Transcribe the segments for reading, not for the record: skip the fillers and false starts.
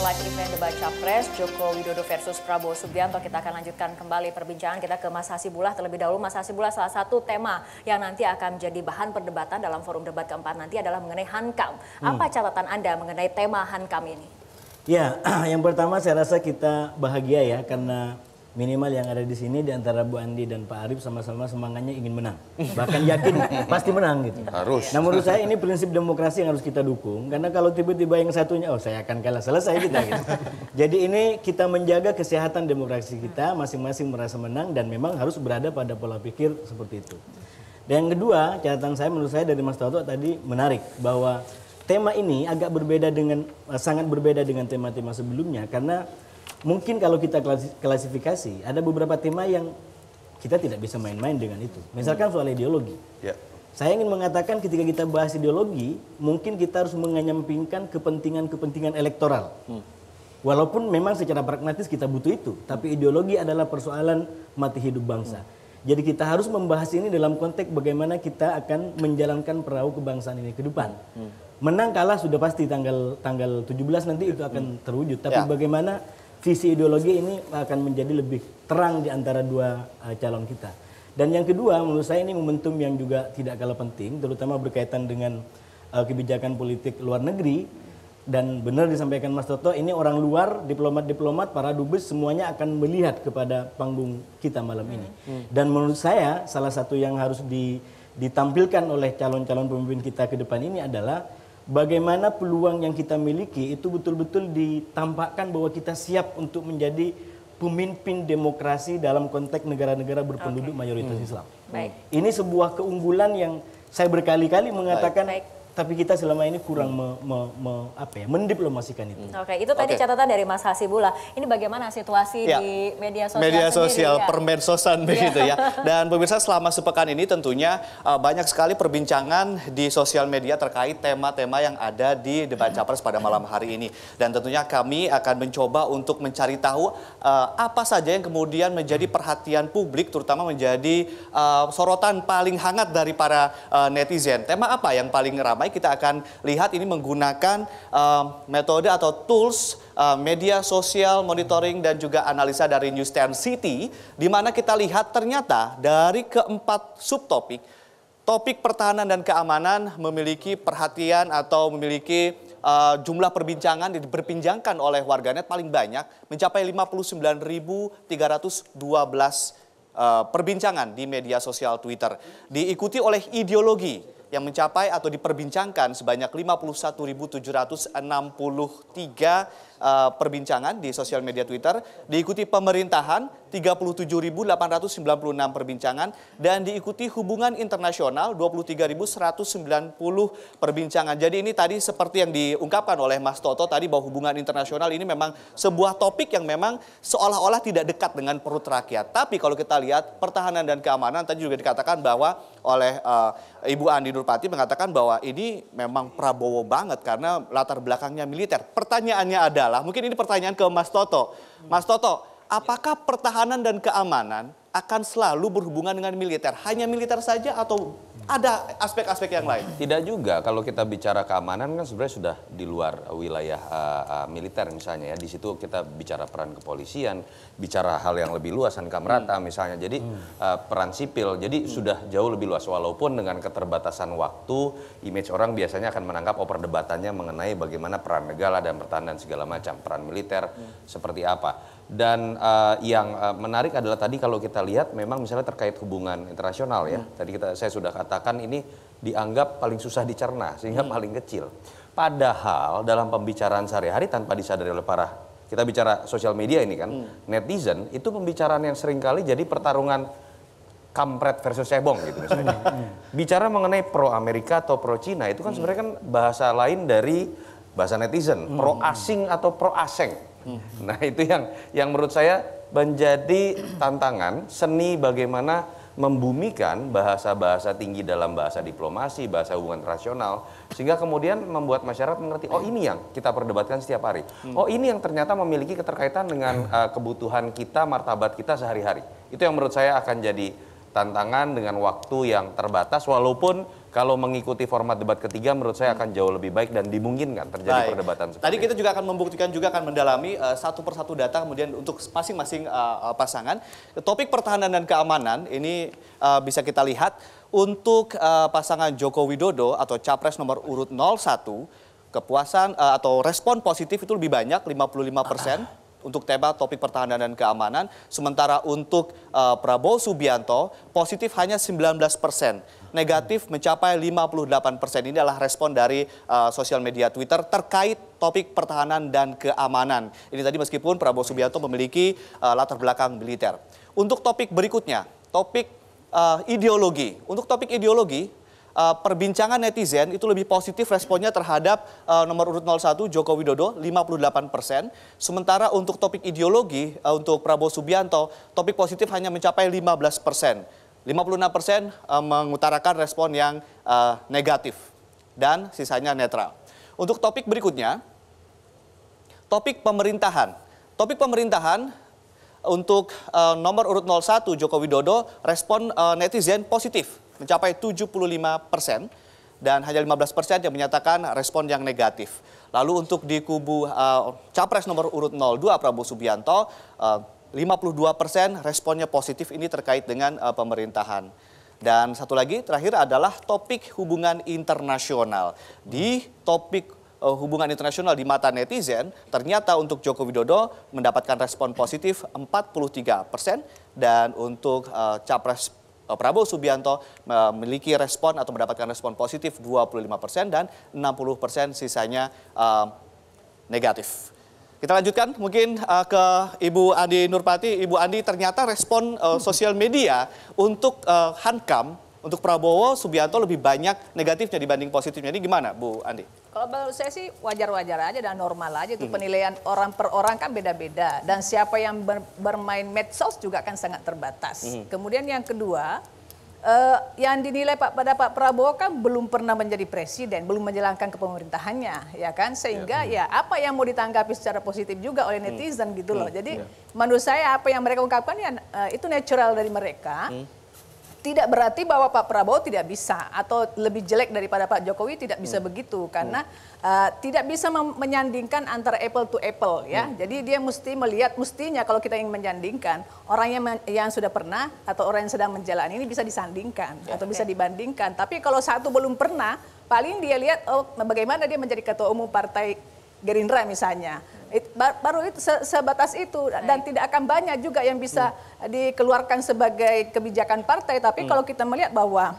live event debat Capres Joko Widodo versus Prabowo Subianto. Kita akan lanjutkan kembali perbincangan kita ke Mas Hasibullah terlebih dahulu. Mas Hasibullah, salah satu tema yang nanti akan menjadi bahan perdebatan dalam forum debat keempat nanti adalah mengenai Hankam. Apa catatan Anda mengenai tema Hankam ini? Ya, yang pertama saya rasa kita bahagia ya karena minimal yang ada di sini di antara Bu Andi dan Pak Arief sama-sama semangatnya ingin menang. Bahkan yakin pasti menang gitu. Harus. Nah menurut saya ini prinsip demokrasi yang harus kita dukung. Karena kalau tiba-tiba yang satunya, oh saya akan kalah, selesai kita gitu. Jadi ini kita menjaga kesehatan demokrasi kita, masing-masing merasa menang dan memang harus berada pada pola pikir seperti itu. Dan yang kedua, catatan saya menurut saya dari Mas Toto tadi menarik. Bahwa tema ini agak berbeda dengan, sangat berbeda dengan tema-tema sebelumnya. Karena mungkin kalau kita klasifikasi, ada beberapa tema yang kita tidak bisa main-main dengan itu. Misalkan soal ideologi. Ya. Saya ingin mengatakan ketika kita bahas ideologi, mungkin kita harus mengenyampingkan kepentingan-kepentingan elektoral. Walaupun memang secara pragmatis kita butuh itu, tapi ideologi adalah persoalan mati hidup bangsa. Jadi kita harus membahas ini dalam konteks bagaimana kita akan menjalankan perahu kebangsaan ini ke depan. Menang kalah sudah pasti tanggal 17 nanti itu akan terwujud, tapi bagaimana visi ideologi ini akan menjadi lebih terang di antara dua calon kita. Dan yang kedua, menurut saya ini momentum yang juga tidak kalah penting, terutama berkaitan dengan kebijakan politik luar negeri. Dan benar disampaikan Mas Toto, ini orang luar, diplomat-diplomat, para dubes semuanya akan melihat kepada panggung kita malam ini. Dan menurut saya, salah satu yang harus ditampilkan oleh calon-calon pemimpin kita ke depan ini adalah bagaimana peluang yang kita miliki itu betul-betul ditampakkan bahwa kita siap untuk menjadi pemimpin demokrasi dalam konteks negara-negara berpenduduk mayoritas Islam. Ini sebuah keunggulan yang saya berkali-kali mengatakan, tapi kita selama ini kurang mendiplomasikan itu. Oke, itu tadi catatan dari Mas Hasibullah. Ini bagaimana situasi di media sosial media sendiri, sosial, ya? permedsosan begitu ya. Dan pemirsa, selama sepekan ini tentunya banyak sekali perbincangan di sosial media terkait tema-tema yang ada di debat Capres pada malam hari ini. Dan tentunya kami akan mencoba untuk mencari tahu apa saja yang kemudian menjadi perhatian publik, terutama menjadi sorotan paling hangat dari para netizen. Tema apa yang paling ramai? Kita akan lihat ini menggunakan metode atau tools media sosial, monitoring dan juga analisa dari News 10 City, di mana kita lihat ternyata dari keempat subtopik, topik pertahanan dan keamanan memiliki perhatian atau memiliki jumlah perbincangan yang diperbincangkan oleh warganet paling banyak, mencapai 59.312 perbincangan di media sosial Twitter. Diikuti oleh ideologi yang mencapai atau diperbincangkan sebanyak 51.763 perbincangan di sosial media Twitter, diikuti pemerintahan 37.896 perbincangan, dan diikuti hubungan internasional 23.190 perbincangan. Jadi ini tadi seperti yang diungkapkan oleh Mas Toto tadi, bahwa hubungan internasional ini memang sebuah topik yang memang seolah-olah tidak dekat dengan perut rakyat. Tapi kalau kita lihat pertahanan dan keamanan, tadi juga dikatakan bahwa oleh Ibu Andi Nurpati mengatakan bahwa ini memang Prabowo banget karena latar belakangnya militer. Pertanyaannya adalah, mungkin ini pertanyaan ke Mas Toto. Mas Toto, apakah pertahanan dan keamanan akan selalu berhubungan dengan militer? Hanya militer saja atau ada aspek-aspek yang lain? Tidak juga. Kalau kita bicara keamanan kan sebenarnya sudah di luar wilayah militer misalnya ya. Di situ kita bicara peran kepolisian, bicara hal yang lebih luas, Kamrata misalnya. Jadi peran sipil. Jadi sudah jauh lebih luas. Walaupun dengan keterbatasan waktu, image orang biasanya akan menangkap perdebatannya mengenai bagaimana peran negara dan pertahanan segala macam, peran militer seperti apa. Dan yang menarik adalah tadi kalau kita lihat memang misalnya terkait hubungan internasional ya. Tadi saya sudah katakan ini dianggap paling susah dicerna sehingga paling kecil. Padahal dalam pembicaraan sehari-hari tanpa disadari oleh kita bicara sosial media ini kan, netizen itu pembicaraan yang seringkali jadi pertarungan kampret versus cebong gitu misalnya. Bicara mengenai pro Amerika atau pro Cina itu kan sebenarnya kan bahasa lain dari bahasa netizen, pro asing atau pro aseng. Nah itu yang menurut saya menjadi tantangan seni bagaimana membumikan bahasa-bahasa tinggi dalam bahasa diplomasi, bahasa hubungan internasional, sehingga kemudian membuat masyarakat mengerti, oh ini yang kita perdebatkan setiap hari. Oh ini yang ternyata memiliki keterkaitan dengan kebutuhan kita, martabat kita sehari-hari. Itu yang menurut saya akan jadi tantangan dengan waktu yang terbatas, walaupun kalau mengikuti format debat ketiga menurut saya akan jauh lebih baik dan dimungkinkan terjadi perdebatan seperti Tadi kita itu. juga akan membuktikan juga akan mendalami satu persatu data kemudian untuk masing-masing pasangan. Topik pertahanan dan keamanan ini bisa kita lihat untuk pasangan Joko Widodo atau Capres nomor urut 01, kepuasan atau respon positif itu lebih banyak 55%. Untuk tema topik pertahanan dan keamanan. Sementara untuk Prabowo Subianto positif hanya 19%. Negatif mencapai 58%. Ini adalah respon dari sosial media Twitter terkait topik pertahanan dan keamanan. Ini tadi meskipun Prabowo Subianto memiliki latar belakang militer. Untuk topik berikutnya, topik ideologi. Untuk topik ideologi, perbincangan netizen itu lebih positif responnya terhadap nomor urut 01 Joko Widodo 58%. Sementara untuk topik ideologi untuk Prabowo Subianto topik positif hanya mencapai 15%. 56% mengutarakan respon yang negatif dan sisanya netral. Untuk topik berikutnya, topik pemerintahan. Topik pemerintahan untuk nomor urut 01 Joko Widodo respon netizen positif mencapai 75% dan hanya 15% yang menyatakan respon yang negatif. Lalu untuk di kubu Capres nomor urut 02 Prabowo Subianto 52% responnya positif, ini terkait dengan pemerintahan. Dan satu lagi terakhir adalah topik hubungan internasional. Di topik hubungan internasional di mata netizen, ternyata untuk Joko Widodo mendapatkan respon positif 43% dan untuk Capres Prabowo Subianto memiliki respon atau mendapatkan respon positif 25% dan 60% sisanya negatif. Kita lanjutkan mungkin ke Ibu Andi Nurpati. Ibu Andi, ternyata respon sosial media untuk Hankam, untuk Prabowo Subianto lebih banyak negatifnya dibanding positifnya. Ini gimana Bu Andi? Kalau menurut saya sih wajar-wajar aja dan normal aja. Itu penilaian orang per orang kan beda-beda. Dan siapa yang bermain medsos juga kan sangat terbatas. Kemudian yang kedua, yang dinilai pada Pak Prabowo kan belum pernah menjadi presiden, belum menjalankan kepemerintahannya, ya kan? Sehingga ya apa yang mau ditanggapi secara positif juga oleh netizen gitu loh. Jadi menurut saya apa yang mereka ungkapkan ya itu natural dari mereka. Tidak berarti bahwa Pak Prabowo tidak bisa atau lebih jelek daripada Pak Jokowi, tidak bisa begitu karena tidak bisa menyandingkan antara apple to apple ya. Jadi dia mesti melihat, mestinya kalau kita ingin menyandingkan orang yang sudah pernah atau orang yang sedang menjalani ini bisa disandingkan atau bisa dibandingkan. Tapi kalau satu belum pernah, paling dia lihat bagaimana dia menjadi ketua umum partai Gerindra misalnya. Baru itu sebatas itu dan tidak akan banyak juga yang bisa dikeluarkan sebagai kebijakan partai. Tapi kalau kita melihat bahwa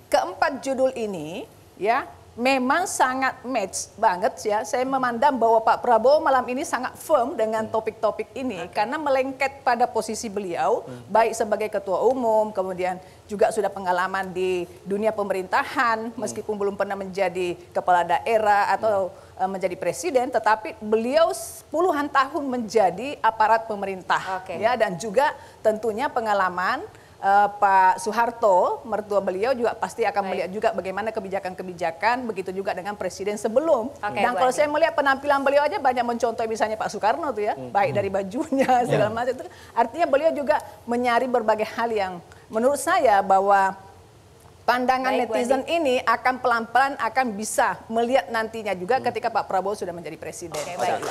keempat judul ini ya memang sangat match banget ya. Saya memandang bahwa Pak Prabowo malam ini sangat firm dengan topik-topik ini karena melengket pada posisi beliau baik sebagai ketua umum, kemudian juga sudah pengalaman di dunia pemerintahan meskipun belum pernah menjadi kepala daerah atau menjadi presiden, tetapi beliau puluhan tahun menjadi aparat pemerintah ya, dan juga tentunya pengalaman Pak Soeharto, mertua beliau juga pasti akan melihat juga bagaimana kebijakan-kebijakan, begitu juga dengan presiden sebelum. Dan kalau saya melihat penampilan beliau aja banyak mencontoh misalnya Pak Soekarno tuh ya, baik dari bajunya segala macam itu. Artinya beliau juga menyari berbagai hal yang menurut saya bahwa pandangan netizen ini akan pelan-pelan akan bisa melihat nantinya juga ketika Pak Prabowo sudah menjadi presiden.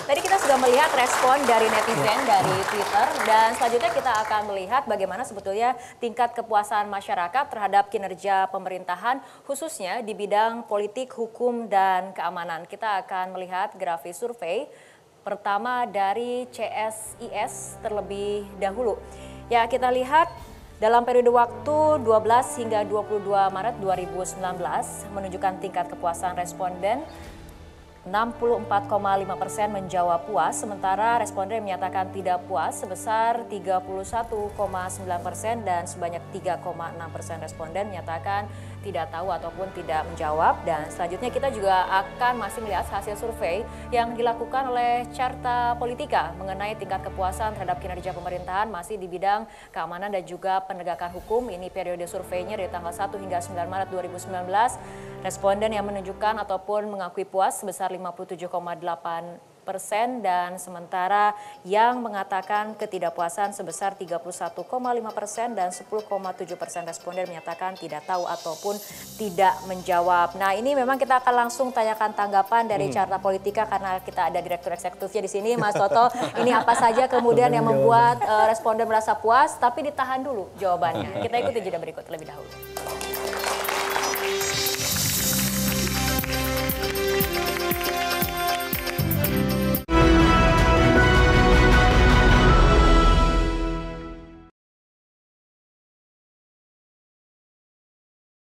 Tadi kita sudah melihat respon dari netizen dari Twitter dan selanjutnya kita akan melihat bagaimana sebetulnya tingkat kepuasan masyarakat terhadap kinerja pemerintahan khususnya di bidang politik, hukum, dan keamanan. Kita akan melihat grafis survei pertama dari CSIS terlebih dahulu. Ya, kita lihat dalam periode waktu 12 hingga 22 Maret 2019 menunjukkan tingkat kepuasan responden 64,5% menjawab puas, sementara responden menyatakan tidak puas sebesar 31,9% dan sebanyak 3,6% responden menyatakan tidak tahu ataupun tidak menjawab. Dan selanjutnya kita juga akan masih melihat hasil survei yang dilakukan oleh Carta Politika mengenai tingkat kepuasan terhadap kinerja pemerintahan masih di bidang keamanan dan juga penegakan hukum. Ini periode surveinya dari tanggal 1 hingga 9 Maret 2019. Responden yang menunjukkan ataupun mengakui puas sebesar 57,8 dan sementara yang mengatakan ketidakpuasan sebesar 31,5% dan 10,7% responden menyatakan tidak tahu ataupun tidak menjawab. Nah, ini memang kita akan langsung tanyakan tanggapan dari Carta Politika karena kita ada direktur eksekutifnya di sini, Mas Toto. Ini apa saja kemudian yang membuat responden merasa puas, tapi ditahan dulu jawabannya. Kita ikuti jeda berikut terlebih dahulu.